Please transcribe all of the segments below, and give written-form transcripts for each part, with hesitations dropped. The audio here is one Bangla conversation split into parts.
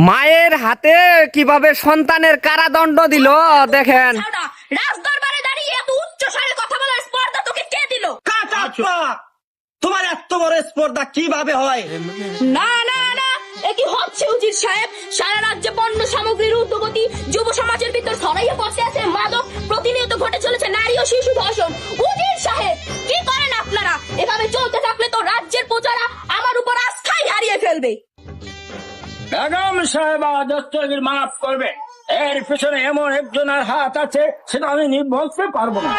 মায়ের হাতে কিভাবে সন্তানের কারাদণ্ড দিল দেখেন। রাজদরবারে দাঁড়িয়ে এত উচ্চ স্বরে কথা বলার স্পর্ধা তোকে কে দিল? কাটাপ্পা, তোমার এত বড় স্পর্ধা কিভাবে হয়? না না না, এ কি হচ্ছে উজির সাহেব? সারা রাজ্যে পণ্য সামগ্রীর ঊর্ধ্বগতি, যুব সমাজের ভিতর ছড়াইয়ে পড়ে আছে মাদক, প্রতিনিয়ত ঘটে চলেছে নারী ও শিশু ধর্ষণ। উজির সাহেব, কি করেন আপনারা? এভাবে চলতে থাকলে তো রাজ্যের প্রজারা আমার উপর আস্থাই হারিয়ে ফেলবে। বেগম সাহেবা, দস্তগীর মাফ করবে, এর পিছনে এমন একজনের হাত আছে সেটা আমি বলতে পারবো না।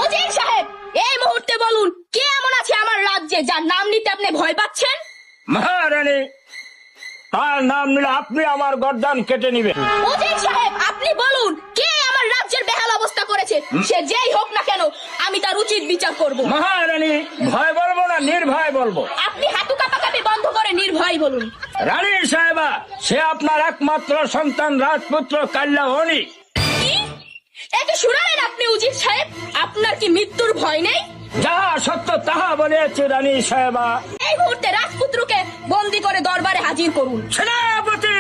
উজির সাহেব, এই মুহূর্তে বলুন কে এমন আছে আমার রাজ্যে যার নাম নিতে আপনি ভয় পাচ্ছেন? মহারানী, তার নাম নিলে আপনি আমার গর্দান কেটে নিবেন। উজির সাহেব, আপনি বলুন কে আমার রাজ্যের বেহাল অবস্থা করেছে? সে যেই হোক না কেন, আমি তার উচিত বিচার করব। মহারানী, ভয় বলবো না নির্ভয় বলবো? আপনি হাঁটু কাঁপাকাঁপি বন্ধ করে নির্ভয় বলুন। রানী সাহেবা, সে আপনার একমাত্র সন্তান রাজপুত্র কাল্যাণী। কি? একে শুনালেন আপনি উজির সাহেব? আপনার কি মৃত্যুর ভয় নেই? যাহা সত্য তাহা বলেছে রানী সাহেবা। এই মুহূর্তে রাজপুত্রকে বন্দি করে দরবারে হাজির করুন। সেনাপতি,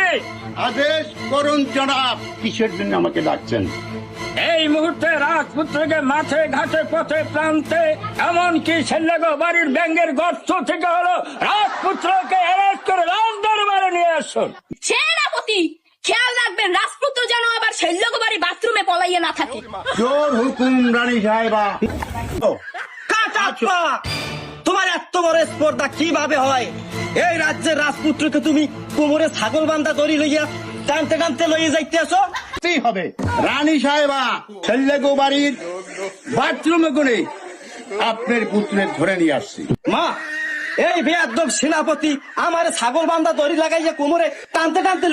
আদেশ করুন জনাব। কিসের জন্য আমাকে ডাকছেন? এই মুহূর্তে রাজপুত্রকে মাঠে ঘাটে পথে প্রান্তে এমনকি ছেলেগো বাড়ির ব্যাঙ্গের গর্ত থেকে হলো রাজপুত্রকে অ্যারেস্ট করে রাজদরবারে নিয়ে আসুন। সেনাপতি, খেয়াল রাখবেন রাজপুত্র যেন আবার শৈল্যবাড়ি বাথরুমে পলাইয়ে না থাকে। জোর হুকুম রানী সাহেবা। কাটাপ্পা, তোমার এত বড় স্পর্ধা কিভাবে হয়? এই রাজ্যের রাজপুত্রকে তুমি কোমরে ছাগল বান্ধা দড়ি লইয়া টানতে টানতে লইয়ে যাইতে আসো? কি হবে রানী সাহেবা? ছেলেগো বাড়ির বাথরুমে করে আপনার পুত্রের ধরে নিয়ে আসছি। মা, এই বেয়াদব সেনাপতি আমার ছাগল বান্ধা দড়ি লাগাইয়া কোমরে টানতে টানতে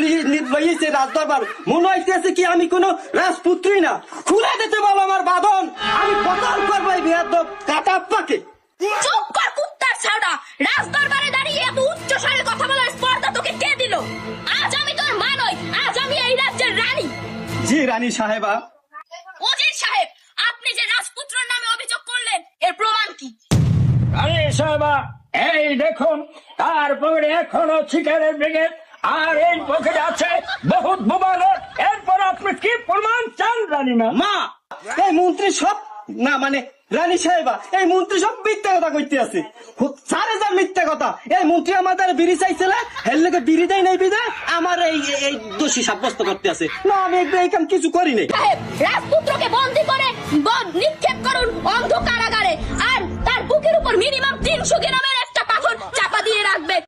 লইয়েছে রাজদরবার। মনে হইতেছে কি আমি কোন রাজপুত্রই না। খুলে দিতে বলো আমার বাঁধন, আমি কতল করবো এই বেয়াদব কাটাপ্পাকে। চুপ কর কুত্তার ছাওড়া! রাজদরবারে দাঁড়িয়ে এত উচ্চ স্বরে কথা বলার স্পর্ধা তোকে কে দিল? আজ আমি তোর মা নই, আজ আমি এই রাজ্যের রানী। জি রানী সাহেবা। উজির সাহেব, আপনি যে রাজপুত্রের নামে অভিযোগ করলেন এর প্রমাণ কি? রানী সাহেবা, এই দেখুন, তার পকেটে এখনো শিকারের ব্রিগেড আর এই পকেটে আছে বহুত বোমানোর। এরপর আপনি কি প্রমাণ চান রানীমা? মা, এই মন্ত্রী সব না মানে রানী সাহেবা, এই মন্ত্রী সব মিথ্যা কথা কইতে আছে। সারে যা মিথ্যা কথা। এই মন্ত্রী আমাদের বিড়ি চাইছিল, এর লোকে বিড়ি দেয় নাই বিদে আমার এই দোষী সাব্যস্ত করতে আছে। না, আমি এই কাম কিছু করি নাই। সাহেব, রাজপুত্রকে বন্দি করে নিক্ষেপ করুন অন্ধ কারাগারে, আর তার বুকের উপর মিনিমাম 300 গ্রামের একটা পাথর চাপা দিয়ে রাখবে।